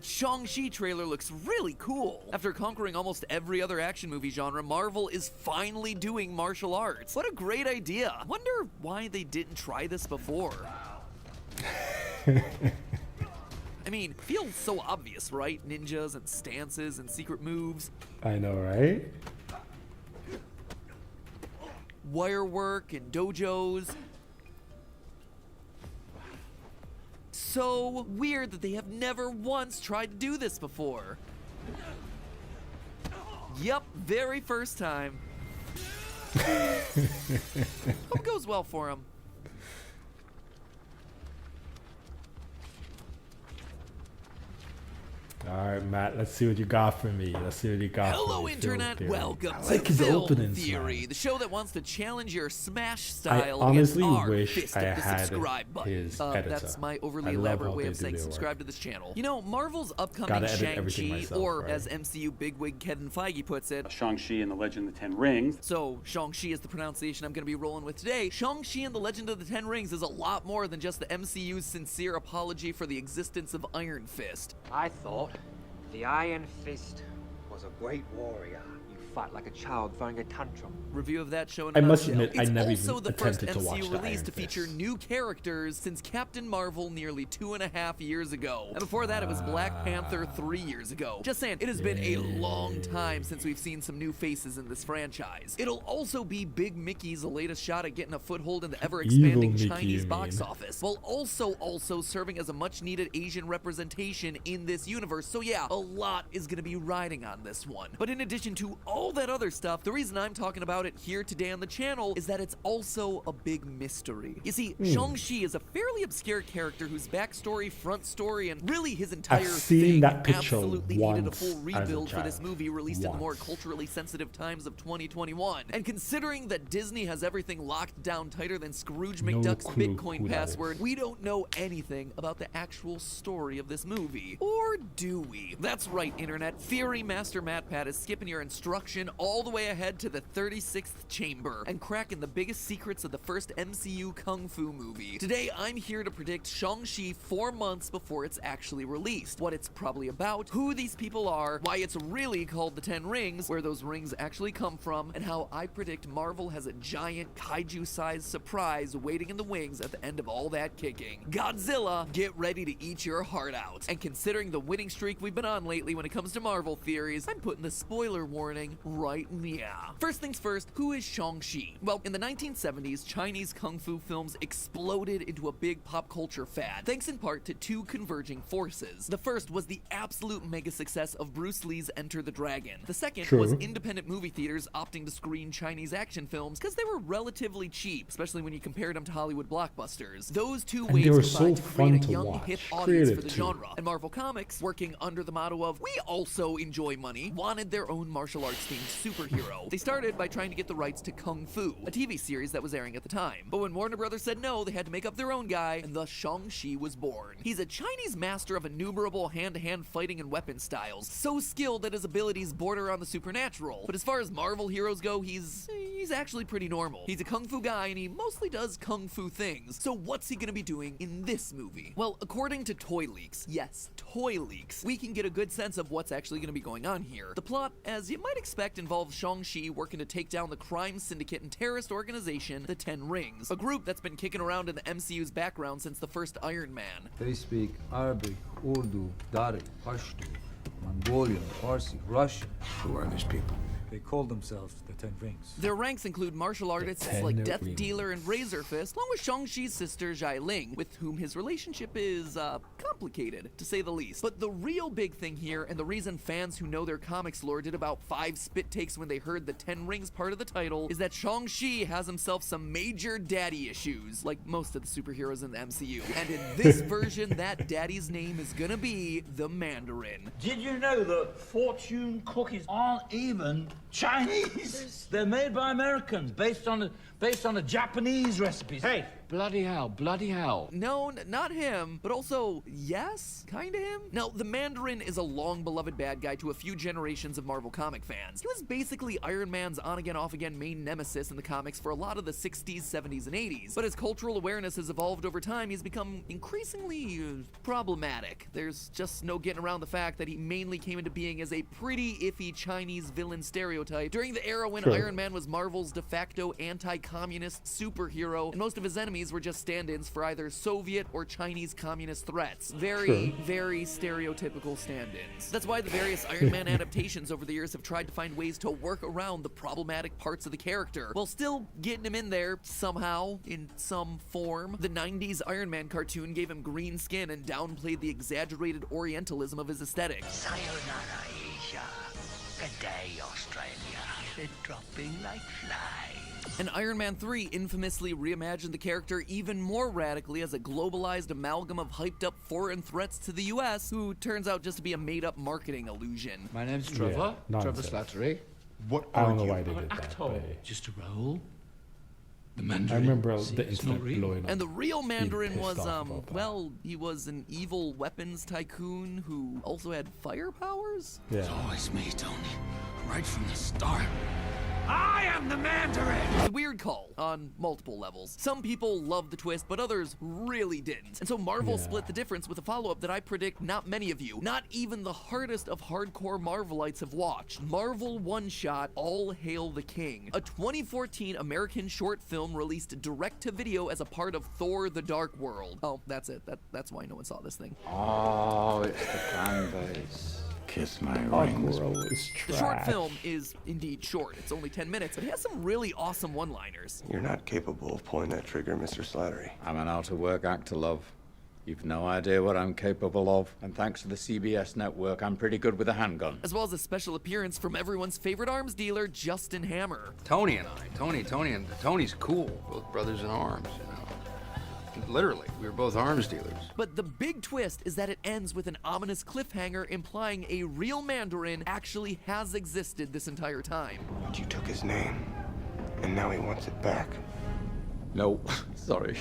That Shang-Chi trailer looks really cool. After conquering almost every other action movie genre, Marvel is finally doing martial arts. What a great idea. Wonder why they didn't try this before. I mean, feels so obvious, right? Ninjas and stances and secret moves. I know, right? Wire work and dojos. So weird that they have never once tried to do this before. Yep, very first time. Hope goes well for him. Alright, Matt, let's see what you got for me. Let's see what you got for me. Hello, Internet. Welcome I like to his Film openings, Theory, man. the show that wants to challenge your smash I style honestly against our wish fist I of the had subscribe button. his editor. That's my overly I love elaborate how way they of do saying their subscribe work. to this channel. You know, Marvel's upcoming Gotta edit everything Shang-Chi, myself, or right? as MCU bigwig Kevin Feige puts it, Shang-Chi and the Legend of the Ten Rings. so Shang-Chi is the pronunciation I'm going to be rolling with today. Shang-Chi and the Legend of the Ten Rings is a lot more than just the MCU's sincere apology for the existence of Iron Fist. I thought the Iron Fist was a great warrior. You fight like a child throwing a tantrum. Review of that show in I a must nutshell. admit, I It's never also even the first attempted to watch MCU the release Iron to feature Fist. new characters since Captain Marvel nearly 2.5 years ago. And before that, it was Black Panther 3 years ago. Just saying, it has been a long time since we've seen some new faces in this franchise. It'll also be Big Mickey's latest shot at getting a foothold in the ever-expanding Mickey, Chinese you box mean. office, while also serving as a much-needed Asian representation in this universe. So yeah, a lot is gonna be riding on this one. But in addition to all that other stuff, the reason I'm talking about it here today on the channel is that it's also a big mystery. You see, Shang-Chi is a fairly obscure character whose backstory, front story, and really his entire seen thing that picture absolutely needed a once full as a rebuild for this child. movie released in the more Once. culturally sensitive times of 2021. And considering that Disney has everything locked down tighter than Scrooge No McDuck's clue Bitcoin who that password, is. we don't know anything about the actual story of this movie. Or do we? That's right, Internet. Theory Master MatPat is skipping your instruction all the way ahead to the 36th chamber and cracking the biggest secrets of the first MCU Kung Fu movie. Today, I'm here to predict Shang-Chi 4 months before it's actually released, what it's probably about, who these people are, why it's really called the Ten Rings, where those rings actually come from, and how I predict Marvel has a giant kaiju-sized surprise waiting in the wings at the end of all that kicking. Godzilla, get ready to eat your heart out. And considering the winning streak we've been on lately when it comes to Marvel theories, I'm putting the spoiler warning right in the air. First things first, who is Shang-Chi? Well, in the 1970s, Chinese kung fu films exploded into a big pop culture fad, thanks in part to two converging forces. The first was the absolute mega success of Bruce Lee's Enter the Dragon. The second True. was independent movie theaters opting to screen Chinese action films because they were relatively cheap, especially when you compared them to Hollywood blockbusters. Those two And waves they were combined so to fun create a to young watch. hip audience for Creative the too. genre. And Marvel Comics, working under the motto of "we also enjoy money," wanted their own martial arts themed superhero. They started by trying to get the rights to Kung Fu, a TV series that was airing at the time. But when Warner Brothers said no, they had to make up their own guy, and thus Shang-Chi was born. He's a Chinese master of innumerable hand-to-hand fighting and weapon styles, so skilled that his abilities border on the supernatural. But as far as Marvel heroes go, he's actually pretty normal. He's a Kung Fu guy, and he mostly does Kung Fu things. So what's he gonna be doing in this movie? Well, according to Toy Leaks, yes, Toy Leaks, we can get a good sense of what's actually gonna be going on here. The plot, as you might expect, involves Shang-Chi working to take down the crime syndicate and terrorist organization, the Ten Rings, a group that's been kicking around in the MCU's background since the first Iron Man. They speak Arabic, Urdu, Dari, Pashto, Mongolian, Farsi, Russian. Who are these people? They call themselves the Ten Rings. Their ranks include martial artists Ten like Death Rings. Dealer and Razor Fist, along with Shang-Chi's sister Zhai Ling, with whom his relationship is, complicated, to say the least. But the real big thing here, and the reason fans who know their comics lore did about 5 spit takes when they heard the Ten Rings part of the title, is that Shang-Chi has himself some major daddy issues, like most of the superheroes in the MCU. And in this version, that daddy's name is gonna be the Mandarin. Did you know that fortune cookies aren't even Chinese? They're made by Americans based on the Japanese recipes. Hey, bloody hell, bloody hell. No, not him, but also, yes, kinda him. Now, the Mandarin is a long-beloved bad guy to a few generations of Marvel comic fans. He was basically Iron Man's on-again, off-again main nemesis in the comics for a lot of the 60s, 70s, and 80s. But as cultural awareness has evolved over time, he's become increasingly problematic. There's just no getting around the fact that he mainly came into being as a pretty iffy Chinese villain stereotype during the era when Iron Man was Marvel's de facto anti-communist superhero, and most of his enemies were just stand-ins for either Soviet or Chinese communist threats. Very stereotypical stand-ins. That's why the various Iron Man adaptations over the years have tried to find ways to work around the problematic parts of the character, while still getting him in there somehow, in some form. The 90s Iron Man cartoon gave him green skin and downplayed the exaggerated Orientalism of his aesthetic. Sayonara, Asia. Good day, Australia. They're dropping like flies. And Iron Man 3 infamously reimagined the character even more radically as a globalized amalgam of hyped-up foreign threats to the US, who turns out just to be a made-up marketing illusion. My name's Trevor. Yeah, Trevor nonsense. Slattery. What I are don't know you? why they I'm did an that. actor. But Just a role. The I Mandarin. remember See, the it's not internet real. blowing up. And the real Mandarin pissed was, off about that. well, he was an evil weapons tycoon who also had fire powers? Yeah. Always me, Tony. Right from the start. I am the Mandarin! It's a weird call on multiple levels. Some people loved the twist, but others really didn't. And so Marvel Yeah. split the difference with a follow-up that I predict not many of you, not even the hardest of hardcore Marvelites have watched. Marvel one-shot All Hail the King, a 2014 American short film released direct-to-video as a part of Thor: The Dark World. Oh, that's it. That's why no one saw this thing. Oh, it's the fan base. Kiss my Agro rings. is trash. The short film is indeed short. It's only 10 minutes, but it has some really awesome one-liners. You're not capable of pulling that trigger, Mr. Slattery. I'm an out-of-work actor, love. You've no idea what I'm capable of. And thanks to the CBS network, I'm pretty good with a handgun. As well as a special appearance from everyone's favorite arms dealer, Justin Hammer. Tony and I. Tony's cool. Both brothers in arms, you know. Literally, we were both arms dealers. But the big twist is that it ends with an ominous cliffhanger implying a real Mandarin actually has existed this entire time. But you took his name, and now he wants it back. No, sorry.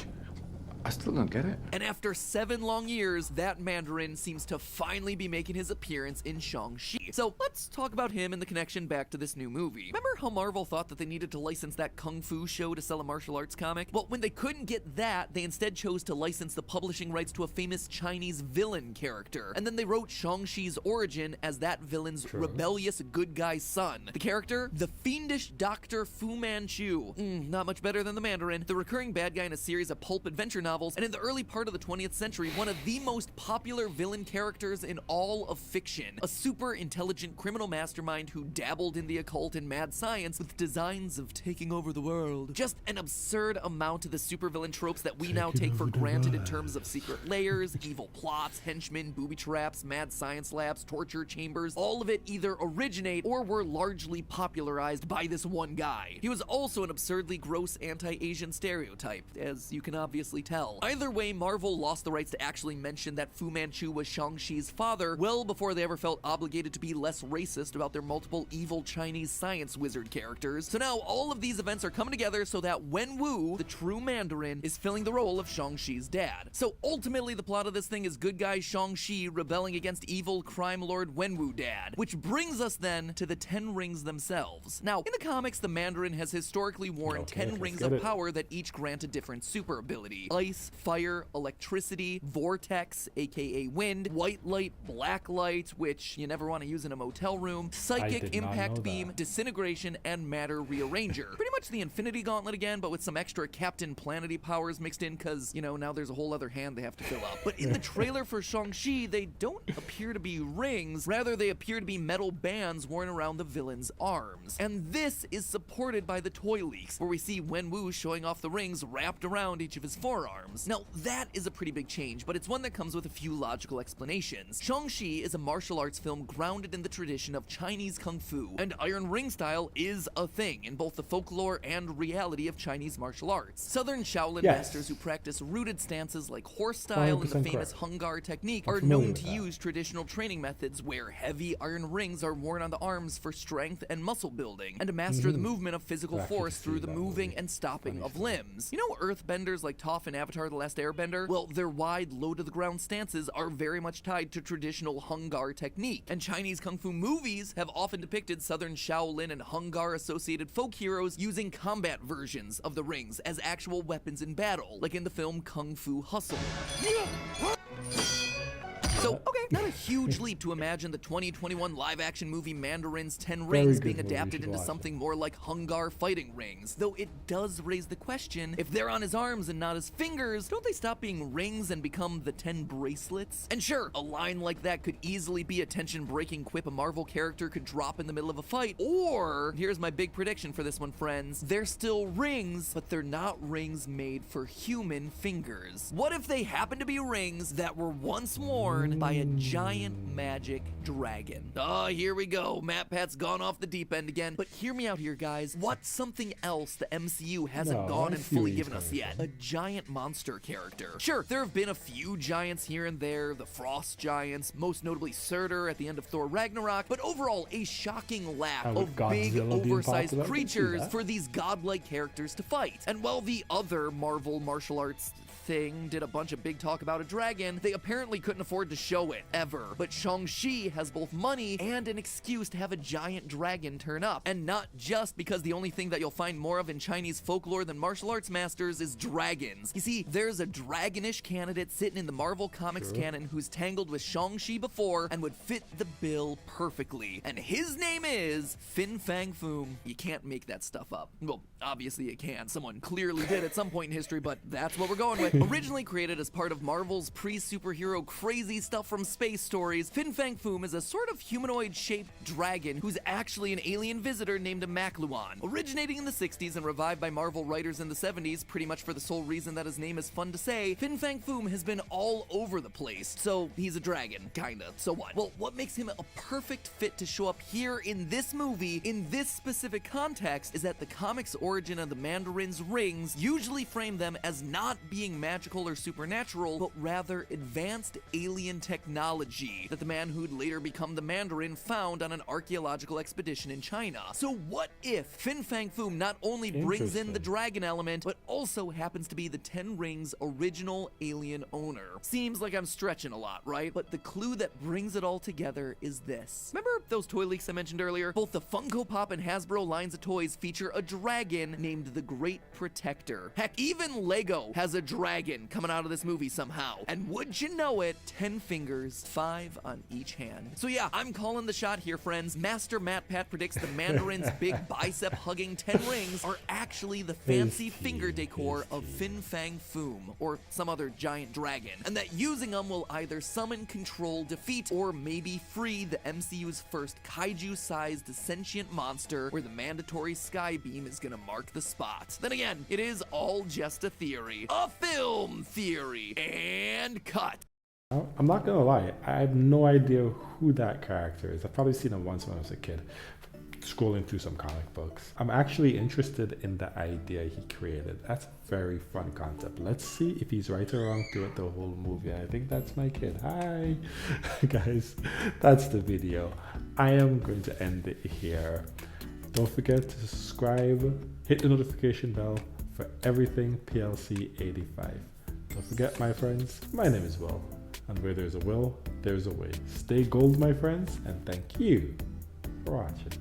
I still don't get it. And after 7 long years, that Mandarin seems to finally be making his appearance in Shang-Chi. So let's talk about him and the connection back to this new movie. Remember how Marvel thought that they needed to license that Kung Fu show to sell a martial arts comic? Well, when they couldn't get that, they instead chose to license the publishing rights to a famous Chinese villain character. And then they wrote Shang-Chi's origin as that villain's rebellious good guy son. The character? The fiendish Dr. Fu Manchu. Not much better than the Mandarin. The recurring bad guy in a series of pulp adventure novels, and in the early part of the 20th century, one of the most popular villain characters in all of fiction. A super intelligent criminal mastermind who dabbled in the occult and mad science with designs of taking over the world. Just an absurd amount of the supervillain tropes that we now take for granted in terms of secret layers, evil plots, henchmen, booby traps, mad science labs, torture chambers. All of it either originate or were largely popularized by this one guy. He was also an absurdly gross anti-Asian stereotype, as you can obviously tell. Either way, Marvel lost the rights to actually mention that Fu Manchu was Shang-Chi's father well before they ever felt obligated to be less racist about their multiple evil Chinese science wizard characters. So now all of these events are coming together so that Wenwu, the true Mandarin, is filling the role of Shang-Chi's dad. So ultimately the plot of this thing is good guy Shang-Chi rebelling against evil crime lord Wenwu dad, which brings us then to the 10 rings themselves. Now, in the comics, the Mandarin has historically worn 10 rings of power that each grant a different super ability. Ice, fire, electricity, vortex, aka wind, white light, black light, which you never want to use in a motel room, psychic, impact beam, disintegration, and matter rearranger. Pretty much the Infinity Gauntlet again, but with some extra Captain Planety powers mixed in, cause, you know, now there's a whole other hand they have to fill up. But in the trailer for Shang-Chi, they don't appear to be rings, rather they appear to be metal bands worn around the villain's arms. And this is supported by the toy leaks, where we see Wenwu showing off the rings wrapped around each of his forearms. arms. Now, that is a pretty big change, but it's one that comes with a few logical explanations. Shang-Chi is a martial arts film grounded in the tradition of Chinese Kung Fu, and Iron Ring style is a thing in both the folklore and reality of Chinese martial arts. Southern Shaolin masters who practice rooted stances like horse style and the famous Hung Gar technique are known to use traditional training methods where heavy iron rings are worn on the arms for strength and muscle building, and to master the movement of physical force through the moving and stopping of limbs. You know Earthbenders like Toph in Avatar: The Last Airbender? Well, their wide, low-to-the-ground stances are very much tied to traditional Hung Gar technique, and Chinese Kung Fu movies have often depicted Southern Shaolin and Hung Gar-associated folk heroes using combat versions of the rings as actual weapons in battle, like in the film Kung Fu Hustle. So, okay, not a huge leap to imagine the 2021 live-action movie Mandarin's 10 Rings being adapted into something more like Hung Gar fighting rings, though it does raise the question, if they're on his arms and not his fingers, don't they stop being rings and become the 10 bracelets? And sure, a line like that could easily be a tension-breaking quip a Marvel character could drop in the middle of a fight, or, here's my big prediction for this one, friends, they're still rings, but they're not rings made for human fingers. What if they happen to be rings that were once worn by a giant magic dragon? Oh, here we go. MatPat's gone off the deep end again. But hear me out here, guys. What's something else the MCU hasn't gone and fully given us yet? A giant monster character. Sure, there have been a few giants here and there, the Frost Giants, most notably Surtur at the end of Thor Ragnarok, but overall, a shocking lack of big, oversized creatures for these godlike characters to fight. And while the other Marvel martial arts thing did a bunch of big talk about a dragon, they apparently couldn't afford to show it, ever. But Shang-Chi has both money and an excuse to have a giant dragon turn up. And not just because the only thing that you'll find more of in Chinese folklore than martial arts masters is dragons. You see, there's a dragonish candidate sitting in the Marvel Comics canon who's tangled with Shang-Chi before and would fit the bill perfectly. And his name is Fang Foom. You can't make that stuff up. Well, obviously you can. Someone clearly did at some point in history, but that's what we're going with. Originally created as part of Marvel's pre-superhero crazy stuff from space stories, Fang Foom is a sort of humanoid-shaped dragon who's actually an alien visitor named a Makluan. Originating in the 60s and revived by Marvel writers in the 70s, pretty much for the sole reason that his name is fun to say, Fang Foom has been all over the place. So he's a dragon, kinda. So what? Well, what makes him a perfect fit to show up here in this movie, in this specific context, is that the comics origin of the Mandarin's rings usually frame them as not being magical or supernatural, but rather advanced alien technology that the man who'd later become the Mandarin found on an archaeological expedition in China. So what if Fang Foom not only brings in the dragon element, but also happens to be the 10 Rings' original alien owner? Seems like I'm stretching a lot, right? But the clue that brings it all together is this. Remember those toy leaks I mentioned earlier? Both the Funko Pop and Hasbro lines of toys feature a dragon named the Great Protector. Heck, even Lego has a dragon coming out of this movie somehow. And would you know it, 10 fingers, 5 on each hand. So yeah, I'm calling the shot here, friends. Master MatPat predicts the Mandarin's big bicep-hugging 10 rings are actually the fancy finger decor of Fang Foom, or some other giant dragon, and that using them will either summon, control, defeat, or maybe free the MCU's first kaiju-sized sentient monster, where the mandatory sky beam is gonna mark the spot. Then again, it is all just a theory. A film theory. And cut. I'm not gonna lie, I have no idea who that character is. I've probably seen him once when I was a kid, scrolling through some comic books. I'm actually interested in the idea he created. That's a very fun concept. Let's see if he's right or wrong throughout the whole movie. I think that's my kid. Hi! Guys, that's the video. I am going to end it here. Don't forget to subscribe, hit the notification bell for everything PLC 85. Don't forget, my friends, my name is Will. And where there's a will, there's a way. Stay gold, my friends, and thank you for watching.